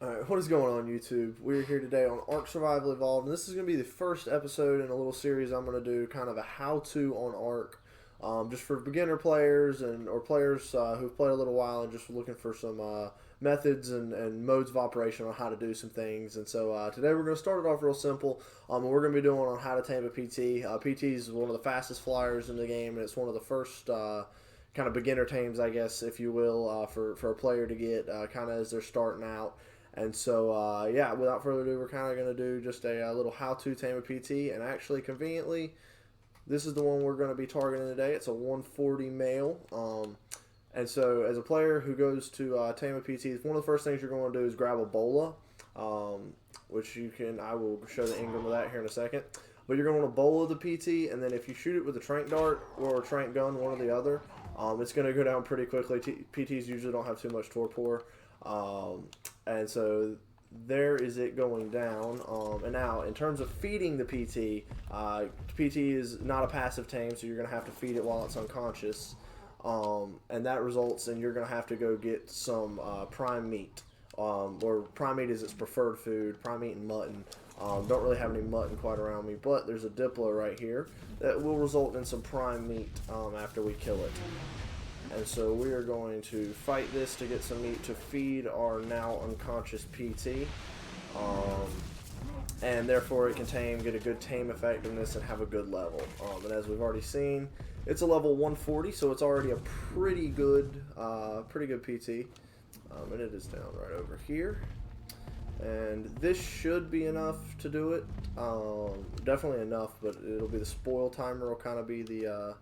Alright, what is going on YouTube? We're here today on ARK Survival Evolved, and this is going to be the first episode in a little series I'm going to do, kind of a how-to on ARK, just for beginner players or players who've played a little while and just looking for some methods and modes of operation on how to do some things. And so today we're going to start it off real simple, and we're going to be doing on how to tame a PT. PT is one of the fastest flyers in the game, and it's one of the first kind of beginner tames, I guess, if you will, for a player to get kind of as they're starting out. And so, yeah, without further ado, we're kind of going to do just a little how-to tame a PT. And actually, conveniently, this is the one we're going to be targeting today. It's a 140 male. And so, as a player who goes to tame a PT, one of the first things you're going to do is grab a bola, which I will show the engram of that here in a second. But you're going to want to bola the PT, and then if you shoot it with a trank dart or a trank gun, one or the other, it's going to go down pretty quickly. PTs usually don't have too much torpor. And so there is it going down. And now, in terms of feeding the PT, PT is not a passive tame, so you're going to have to feed it while it's unconscious. And that results in you're going to have to go get some prime meat. Or prime meat is its preferred food, prime meat and mutton. Don't really have any mutton quite around me, but there's a diplo right here that will result in some prime meat after we kill it. And so we are going to fight this to get some meat to feed our now unconscious PT. And therefore it can get a good tame effectiveness and have a good level. And as we've already seen, it's a level 140, so it's already a pretty good PT. And it is down right over here. And this should be enough to do it. Definitely enough, but it'll be the spoil timer will kind of be the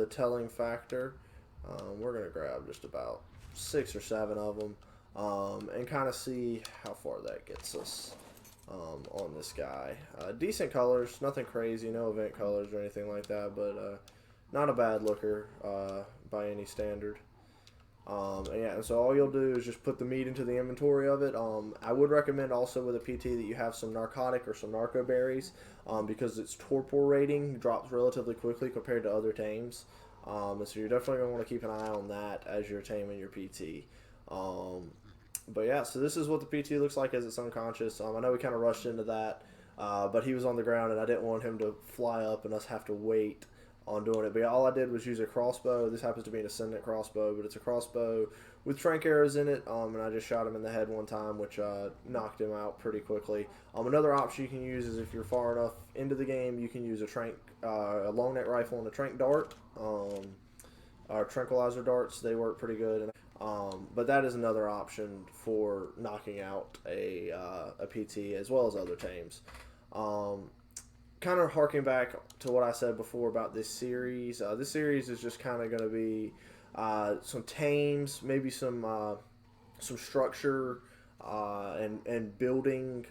telling factor. We're going to grab just about 6 or 7 of them and kind of see how far that gets us on this guy. Decent colors, nothing crazy, no event colors or anything like that, but not a bad looker by any standard. And yeah, and so all you'll do is just put the meat into the inventory of it. I would recommend also with a PT that you have some narcotic or some narco berries because its torpor rating drops relatively quickly compared to other tames. And so you're definitely going to want to keep an eye on that as you're taming your PT. But yeah, so this is what the PT looks like as it's unconscious. I know we kind of rushed into that, but he was on the ground and I didn't want him to fly up and us have to wait on doing it. But yeah, all I did was use a crossbow. This happens to be an ascendant crossbow, but it's a crossbow with trank arrows in it, and I just shot him in the head one time, which knocked him out pretty quickly. Another option you can use is if you're far enough into the game, you can use a long neck rifle and a trank dart, or tranquilizer darts. They work pretty good. But that is another option for knocking out a PT as well as other tames. Kind of harking back to what I said before about this series. This series is just kind of going to be some tames, maybe some structure and building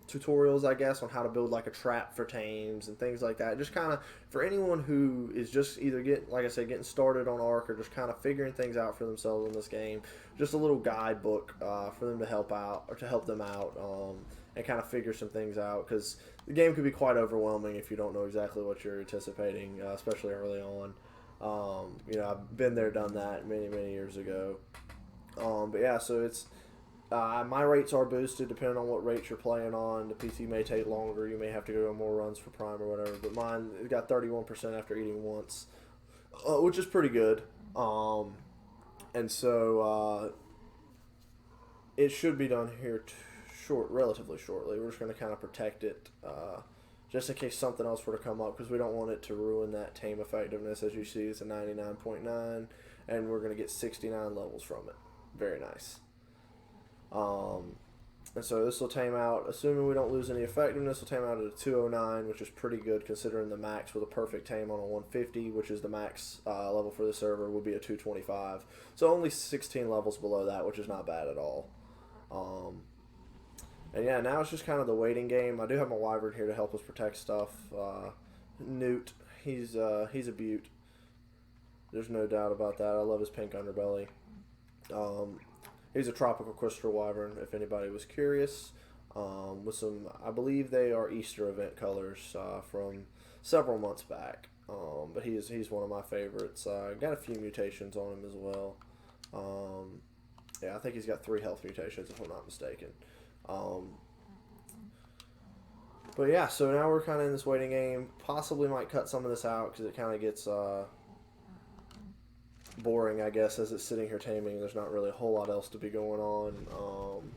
tutorials, I guess, on how to build like a trap for tames and things like that. Just kind of for anyone who is just either getting started on ARK or just kind of figuring things out for themselves in this game. Just a little guidebook for them to help them out and kind of figure some things out, because the game could be quite overwhelming if you don't know exactly what you're anticipating, especially early on. I've been there, done that many years ago. But yeah, so it's my rates are boosted depending on what rates you're playing on. The PT may take longer. You may have to go on more runs for prime or whatever. But mine got 31% after eating once, which is pretty good. And so it should be done here relatively shortly. We're just going to kind of protect it just in case something else were to come up, because we don't want it to ruin that tame effectiveness. As you see, it's a 99.9, and we're going to get 69 levels from it. Very nice. And so this will tame out, assuming we don't lose any effectiveness, will tame out at a 209, which is pretty good considering the max with a perfect tame on a 150, which is the max level for the server, would be a 225. So only 16 levels below that, which is not bad at all. And yeah, now it's just kind of the waiting game. I do have my wyvern here to help us protect stuff. Newt, he's a beaut. There's no doubt about that. I love his pink underbelly. He's a tropical crystal wyvern, if anybody was curious. With some, I believe they are Easter event colors from several months back. But he's one of my favorites. Got a few mutations on him as well. Yeah, I think he's got 3 health mutations, if I'm not mistaken. But yeah, so now we're kind of in this waiting game. Possibly might cut some of this out because it kind of gets boring, I guess, as it's sitting here taming. There's not really a whole lot else to be going on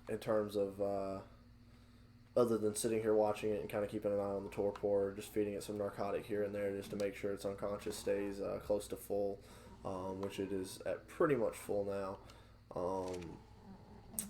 in terms of other than sitting here watching it and kind of keeping an eye on the torpor, just feeding it some narcotic here and there just to make sure its unconscious stays close to full, which it is at pretty much full now.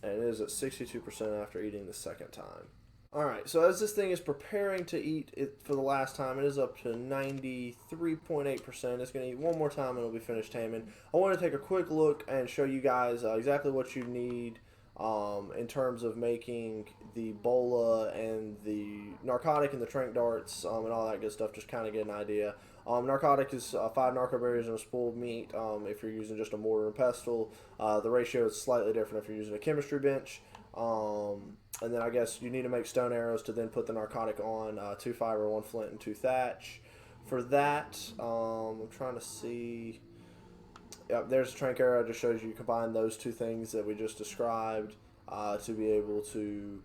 And it is at 62% after eating the second time. Alright, so as this thing is preparing to eat it for the last time, it is up to 93.8%. It's going to eat one more time and it'll be finished taming. I want to take a quick look and show you guys exactly what you need in terms of making the bola and the narcotic and the trank darts and all that good stuff, just kind of get an idea. Narcotic is 5 narco berries and a spooled meat. If you're using just a mortar and pestle, the ratio is slightly different if you're using a chemistry bench. And then I guess you need to make stone arrows to then put the narcotic on, 2 fiber, 1 flint, and 2 thatch. For that, I'm trying to see. Yep, there's a trank arrow. It just shows you combine those 2 things that we just described to be able to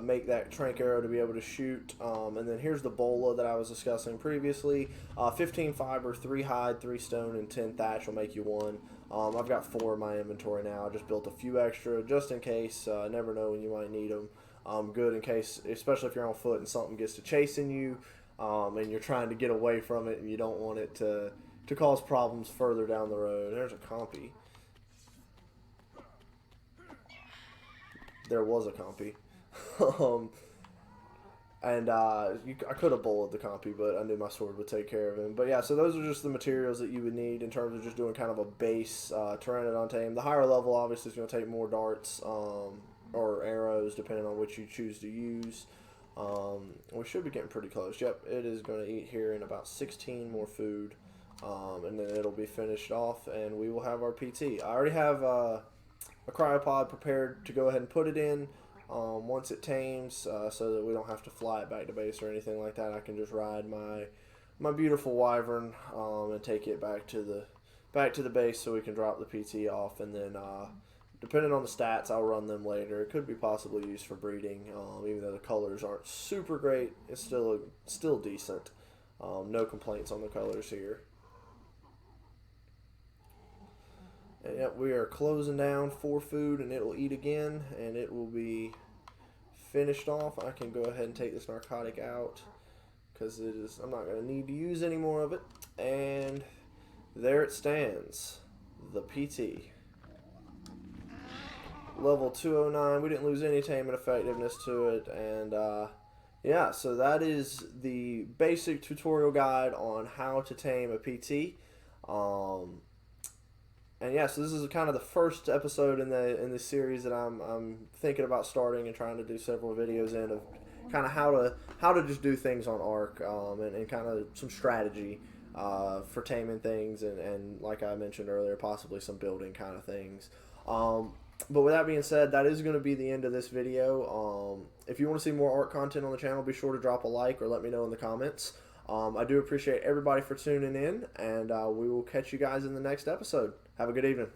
make that trank arrow to be able to shoot. And then here's the bola that I was discussing previously. 15 fiber, 3 hide, 3 stone, and 10 thatch will make you 1. I've got 4 in my inventory now. I just built a few extra just in case. Never know when you might need them. Good in case, especially if you're on foot and something gets to chasing you and you're trying to get away from it and you don't want it to cause problems further down the road. There's a compy. There was a compy. I could have bullied the compy, but I knew my sword would take care of him. But yeah, so those are just the materials that you would need in terms of just doing kind of a base Pteranodon tame. The higher level obviously is going to take more darts or arrows, depending on which you choose to use. We should be getting pretty close. Yep, it is going to eat here in about 16 more food, and then it'll be finished off, and we will have our PT. I already have a cryopod prepared to go ahead and put it in. Once it tames, so that we don't have to fly it back to base or anything like that. I can just ride my beautiful wyvern and take it back to the base so we can drop the PT off, and then depending on the stats, I'll run them later. It could be possibly used for breeding, even though the colors aren't super great. It's still decent. No complaints on the colors here. And yep, we are closing down for food, and it will eat again, and it will be finished off. I can go ahead and take this narcotic out because I'm not going to need to use any more of it. And there it stands, the PT. Level 209. We didn't lose any taming effectiveness to it, and yeah, so that is the basic tutorial guide on how to tame a PT. And yeah, so this is kind of the first episode in the series that I'm thinking about starting and trying to do several videos in of kind of how to just do things on ARK and kind of some strategy for taming things and like I mentioned earlier, possibly some building kind of things. But with that being said, that is going to be the end of this video. If you want to see more ARK content on the channel, be sure to drop a like or let me know in the comments. I do appreciate everybody for tuning in, and we will catch you guys in the next episode. Have a good evening.